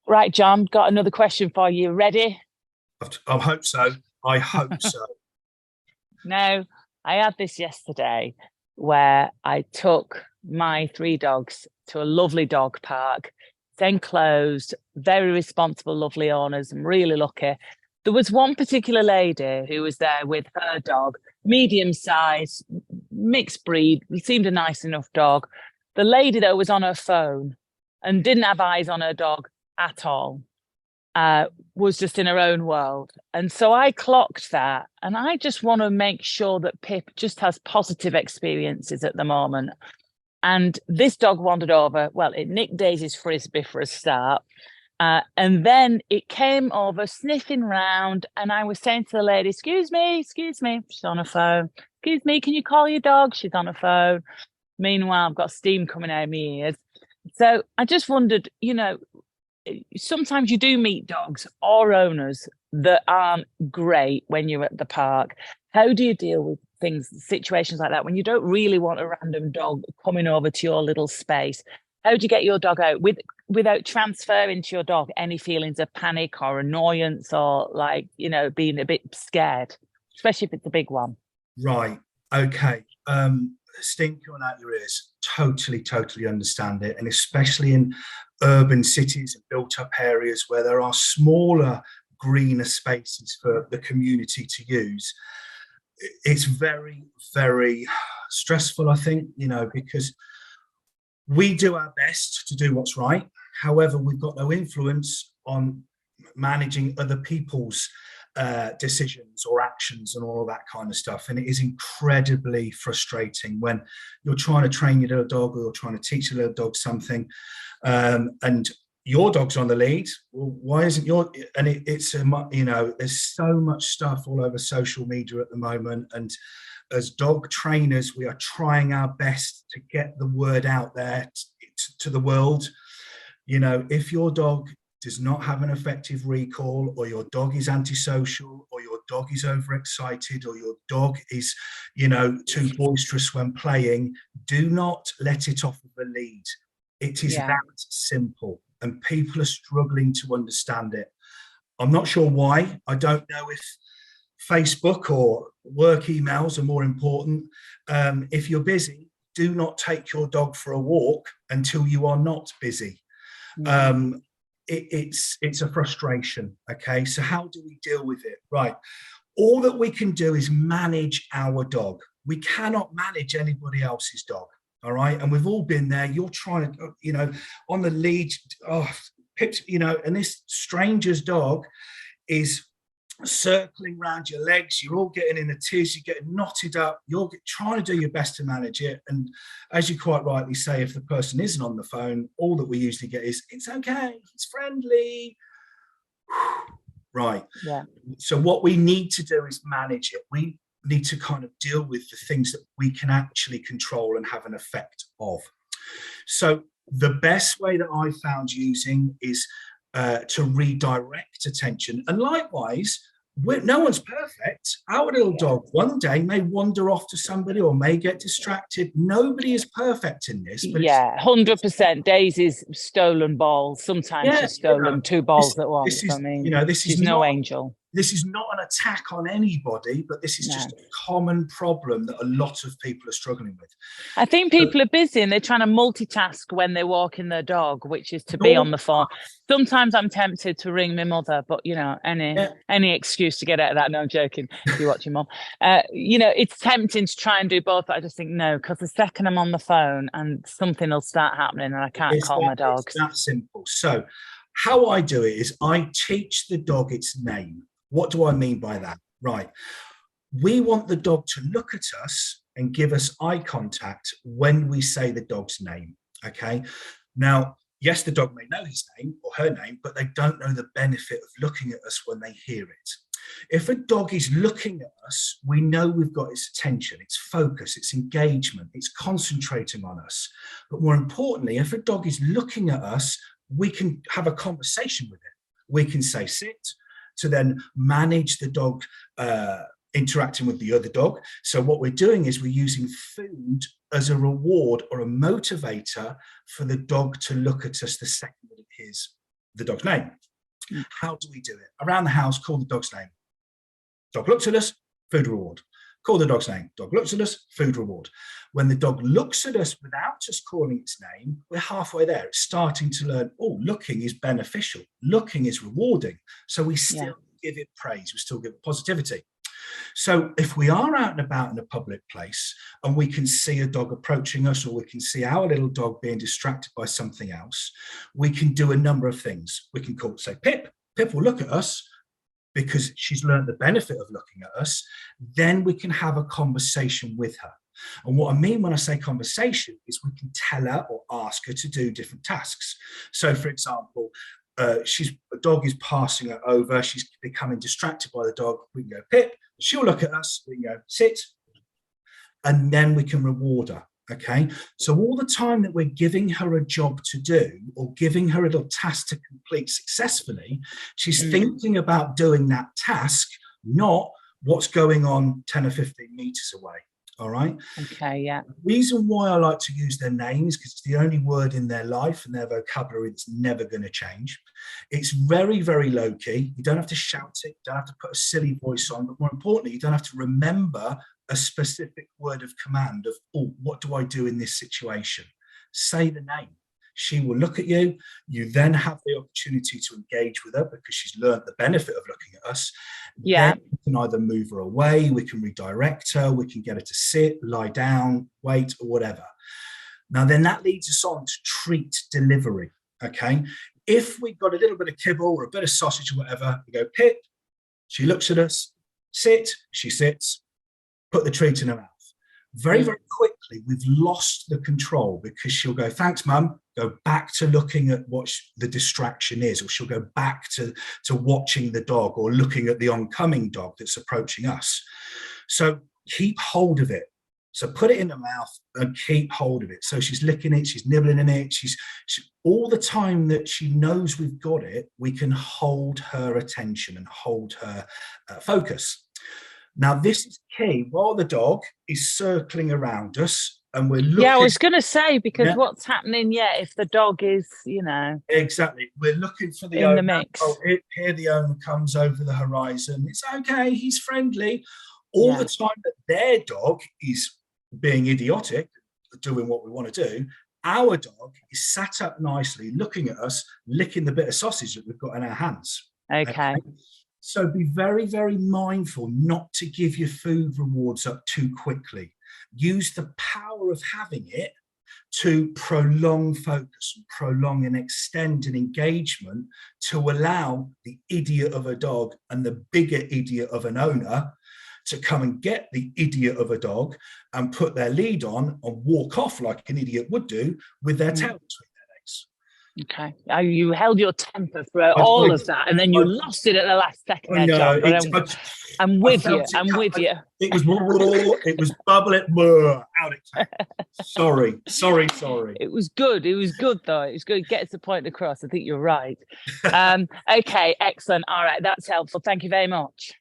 Right, John, got another question for you. Ready? I hope so. I hope so. No, I had this yesterday where I took my three dogs to a lovely dog park. It's enclosed, very responsible, lovely owners. I'm really lucky. There was one particular lady who was there with her dog, medium size, mixed breed. It seemed a nice enough dog. The lady, though, was on her phone and didn't have eyes on her dog at all. uh, was just in her own world. And so I clocked that. And I just want to make sure that Pip just has positive experiences at the moment. And this dog wandered over. Well, it nicked Daisy's frisbee for a start. And then it came over sniffing round. And I was saying to the lady, excuse me. She's on her phone. Excuse me, can you call your dog? She's on her phone. Meanwhile, I've got steam coming out of my ears. So I just wondered, sometimes you do meet dogs or owners that aren't great when you're at the park. How do you deal with situations like that when you don't really want a random dog coming over to your little space? How do you get your dog out without transferring to your dog any feelings of panic or annoyance or like, being a bit scared, especially if it's a big one? Right. Okay. Steam coming out your ears. Totally, totally understand it. And especially in urban cities and built up areas where there are smaller, greener spaces for the community to use. It's very, very stressful, I think, because we do our best to do what's right. However, we've got no influence on managing other people's decisions or actions and all of that kind of stuff. And it is incredibly frustrating when you're trying to train your little dog or you're trying to teach your little dog something, and your dog's on the lead. Well, why isn't your? And there's so much stuff all over social media at the moment, and as dog trainers, we are trying our best to get the word out there to the world. If your dog does not have an effective recall, or your dog is antisocial, or your dog is overexcited, or your dog is, too boisterous when playing, do not let it off of the lead. It is Yeah. that simple, and people are struggling to understand it. I'm not sure why. I don't know if Facebook or work emails are more important. If you're busy, do not take your dog for a walk until you are not busy. Mm. Um, it's a frustration. Okay, so how do we deal with it? Right, all that we can do is manage our dog. We cannot manage anybody else's dog. All right, and we've all been there. You're trying to, on the lead. Oh, Pips, and this stranger's dog is circling around your legs. You're all getting in a tiz. You're getting knotted up. You're trying to do your best to manage it. And as you quite rightly say, if the person isn't on the phone, all that we usually get is, it's okay, it's friendly. Right. Yeah. So what we need to do is manage it. We need to kind of deal with the things that we can actually control and have an effect of. So the best way that I found using is to redirect attention. And likewise, no one's perfect. Our little Yeah. dog one day may wander off to somebody or may get distracted. Nobody is perfect in this, but Yeah, 100%. Daisy's stolen balls. Sometimes yeah, she's stolen two balls this, at this once. I is mean, this is she's no not angel. an attack on anybody, but this is just No. a common problem that a lot of people are struggling with. I think So people are busy and they're trying to multitask when they're walking their dog, which is to be your on the phone. Sometimes I'm tempted to ring my mother, but any yeah, any excuse to get out of that. No, I'm joking. You watch your mom. It's tempting to try and do both, but I just think no, because the second I'm on the phone and something will start happening and I can't calm my it's dogs. that simple. So how I do it is I teach the dog its name. What do I mean by that? Right. We want the dog to look at us and give us eye contact when we say the dog's name. Okay. Now, yes, the dog may know his name or her name, but they don't know the benefit of looking at us when they hear it. If a dog is looking at us, we know we've got its attention, its focus, its engagement, it's concentrating on us. But more importantly, if a dog is looking at us, we can have a conversation with it. We can say sit to then manage the dog interacting with the other dog. So what we're doing is we're using food as a reward or a motivator for the dog to look at us the second that it hears. the dog's name. Mm. How do we do it? Around the house, call the dog's name. Dog looks at us, food reward. Call the dog's name. Dog looks at us, food reward. When the dog looks at us without us calling its name, we're halfway there. It's starting to learn, oh, looking is beneficial. Looking is rewarding. So we still give it praise. We still give it positivity. So if we are out and about in a public place and we can see a dog approaching us, or we can see our little dog being distracted by something else, we can do a number of things. We can call, say, Pip. Pip will look at us because she's learned the benefit of looking at us. Then we can have a conversation with her. And what I mean when I say conversation is we can tell her or ask her to do different tasks. So, for example, a dog is passing her over. She's becoming distracted by the dog. We can go, Pip. She'll look at us. We can go, sit. And then we can reward her. Okay. So all the time that we're giving her a job to do or giving her a little task to complete successfully, she's thinking about doing that task, not what's going on 10 or 15 meters away. All right. Okay. Yeah. The reason why I like to use their names, because it's the only word in their life and their vocabulary that's never going to change. It's very, very low key. You don't have to shout it. You don't have to put a silly voice on, but more importantly, you don't have to remember a specific word of command of, oh, what do I do in this situation? Say the name. She will look at you. You then have the opportunity to engage with her because she's learned the benefit of looking at us. Yeah. Then we can either move her away, we can redirect her, we can get her to sit, lie down, wait, or whatever. Now, then that leads us on to treat delivery. Okay. If we've got a little bit of kibble or a bit of sausage or whatever, we go, Pip. She looks at us, sit, she sits, put the treat in her mouth. Very, very quickly, we've lost the control because she'll go, thanks, mum, go back to looking at what the distraction is, or she'll go back to watching the dog or looking at the oncoming dog that's approaching us. So keep hold of it. So put it in the mouth and keep hold of it. So she's licking it, she's nibbling in it. She all the time that she knows we've got it, we can hold her attention and hold her focus. Now, this is key. While the dog is circling around us and we're looking... Yeah, I was going to say, because what's happening, if the dog is, Exactly. We're looking for the in owner. the mix. Oh, here the owner comes over the horizon. It's okay. He's friendly. All the time that their dog is being idiotic, doing what we want to do, our dog is sat up nicely, looking at us, licking the bit of sausage that we've got in our hands. Okay. So be very, very mindful not to give your food rewards up too quickly. Use the power of having it to prolong focus, prolong and extend an engagement to allow the idiot of a dog and the bigger idiot of an owner to come and get the idiot of a dog and put their lead on and walk off like an idiot would do with their tail between their legs. Okay. You held your temper throughout all of that, and then you lost it at the last second. No, I'm with you. I'm with you. It was bubbling out it came. Sorry. It was good. It was good, though. It was good. Get the point across. I think you're right. Okay, excellent. All right, that's helpful. Thank you very much.